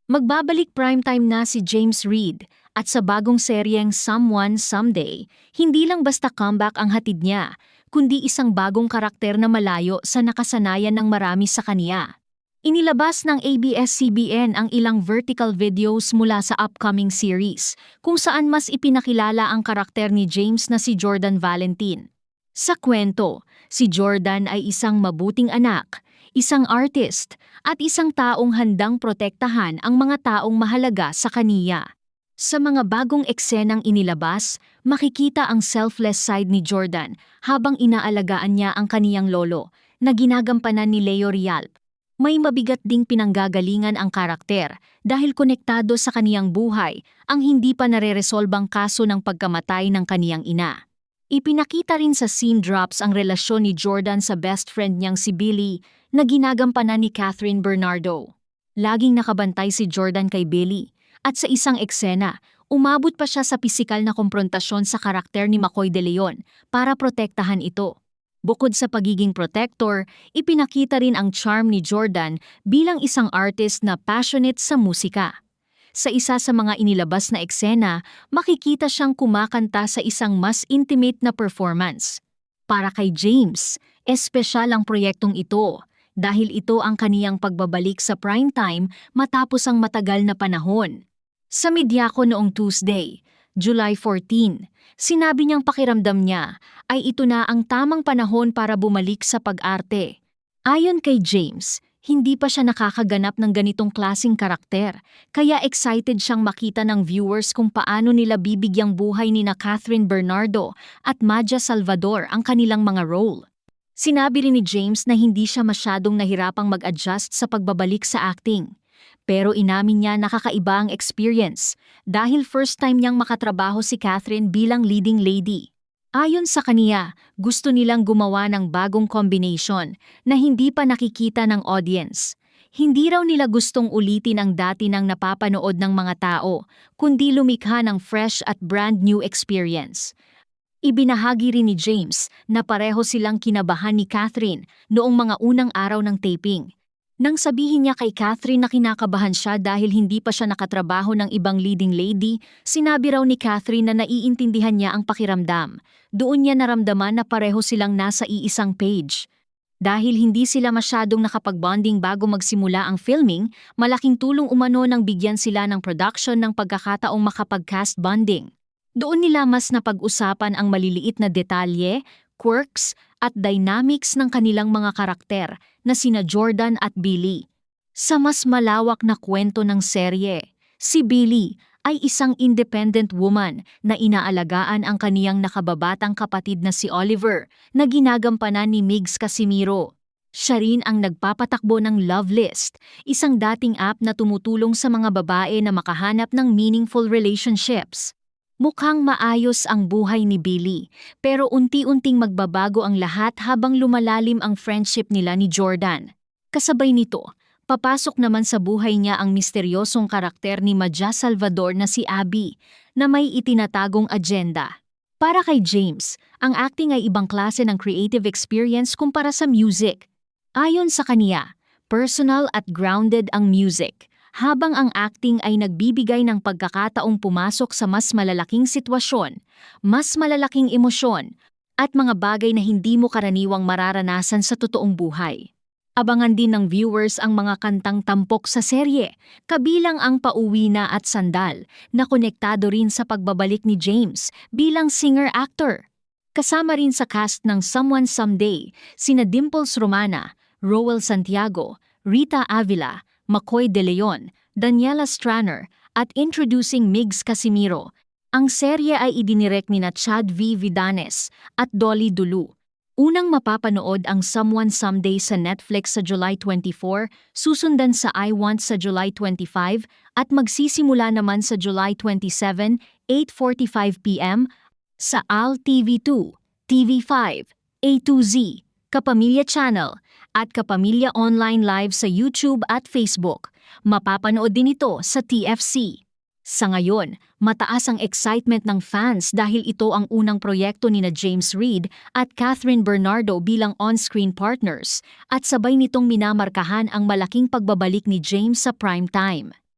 Magbabalik primetime na si James Reid at sa bagong seryeng Someone Someday, hindi lang basta comeback ang hatid niya, kundi isang bagong karakter na malayo sa nakasanayan ng marami sa kaniya. Inilabas ng ABS-CBN ang ilang vertical videos mula sa upcoming series, kung saan mas ipinakilala ang karakter ni James na si Jordan Valentin. Sa kwento, si Jordan ay isang mabuting anak, isang artist, at isang taong handang protektahan ang mga taong mahalaga sa kaniya. Sa mga bagong eksenang inilabas, makikita ang selfless side ni Jordan habang inaalagaan niya ang kaniyang lolo, na ginagampanan ni Leo Rial. May mabigat ding pinanggagalingan ang karakter dahil konektado sa kaniyang buhay ang hindi pa nareresolbang kaso ng pagkamatay ng kaniyang ina. Ipinakita rin sa scene drops ang relasyon ni Jordan sa best friend niyang si Billy na ginagampanan ni Catherine Bernardo. Laging nakabantay si Jordan kay Billy at sa isang eksena, umabot pa siya sa pisikal na komprontasyon sa karakter ni McCoy De Leon para protektahan ito. Bukod sa pagiging protector, ipinakita rin ang charm ni Jordan bilang isang artist na passionate sa musika. Sa isa sa mga inilabas na eksena, makikita siyang kumakanta sa isang mas intimate na performance. Para kay James, espesyal ang proyektong ito dahil ito ang kaniyang pagbabalik sa primetime matapos ang matagal na panahon. Sa Medyako noong Tuesday, July 14, sinabi niyang pakiramdam niya ay ito na ang tamang panahon para bumalik sa pag-arte. Ayon kay James, hindi pa siya nakakaganap ng ganitong klasing karakter, kaya excited siyang makita ng viewers kung paano nila bibigyang buhay ni na Catherine Bernardo at Madja Salvador ang kanilang mga role. Sinabi rin ni James na hindi siya masyadong nahirapang mag-adjust sa pagbabalik sa acting. Pero inamin niya nakakaiba ang experience dahil first time niyang makatrabaho si Catherine bilang leading lady. Ayon sa kaniya, gusto nilang gumawa ng bagong combination na hindi pa nakikita ng audience. Hindi raw nila gustong ulitin ang dati nang napapanood ng mga tao, kundi lumikha ng fresh at brand new experience. Ibinahagi rin ni James na pareho silang kinabahan ni Catherine noong mga unang araw ng taping. Nang sabihin niya kay Catherine na kinakabahan siya dahil hindi pa siya nakatrabaho ng ibang leading lady, sinabi raw ni Catherine na naiintindihan niya ang pakiramdam. Doon niya naramdaman na pareho silang nasa iisang page. Dahil hindi sila masyadong nakapag-bonding bago magsimula ang filming, malaking tulong umano nang bigyan sila ng production ng pagkakataong makapag-cast bonding. Doon nila mas napag-usapan ang maliliit na detalye, quirks, at dynamics ng kanilang mga karakter na sina Jordan at Billy. Sa mas malawak na kwento ng serye, si Billy ay isang independent woman na inaalagaan ang kaniyang nakababatang kapatid na si Oliver na ginagampanan ni Migs Casimiro. Siya rin ang nagpapatakbo ng Love List, isang dating app na tumutulong sa mga babae na makahanap ng meaningful relationships. Mukhang maayos ang buhay ni Billy, pero unti-unting magbabago ang lahat habang lumalalim ang friendship nila ni Jordan. Kasabay nito, papasok naman sa buhay niya ang misteryosong karakter ni Madja Salvador na si Abby, na may itinatagong agenda. Para kay James, ang acting ay ibang klase ng creative experience kumpara sa music. Ayon sa kaniya, personal at grounded ang music, habang ang acting ay nagbibigay ng pagkakataong pumasok sa mas malalaking sitwasyon, mas malalaking emosyon, at mga bagay na hindi mo karaniwang mararanasan sa totoong buhay. Abangan din ng viewers ang mga kantang tampok sa serye, kabilang ang Pauwi Na at Sandal, na konektado rin sa pagbabalik ni James bilang singer-actor. Kasama rin sa cast ng Someone Someday, sina Dimples Romana, Roel Santiago, Rita Avila, McCoy De Leon, Daniela Straner, at introducing Migs Casimiro. Ang serye ay idinirek ni na Chad V. Vidanes at Dolly Dulu. Unang mapapanood ang Someone Someday sa Netflix sa July 24, susundan sa I Want sa July 25, at magsisimula naman sa July 27, 8:45 p.m. sa AL TV2, TV5, A2Z, Kapamilya Channel, at Kapamilya Online Live sa YouTube at Facebook. Mapapanood din ito sa TFC. Sa ngayon, mataas ang excitement ng fans dahil ito ang unang proyekto ni na James Reid at Catherine Bernardo bilang on-screen partners, at sabay nitong minamarkahan ang malaking pagbabalik ni James sa primetime.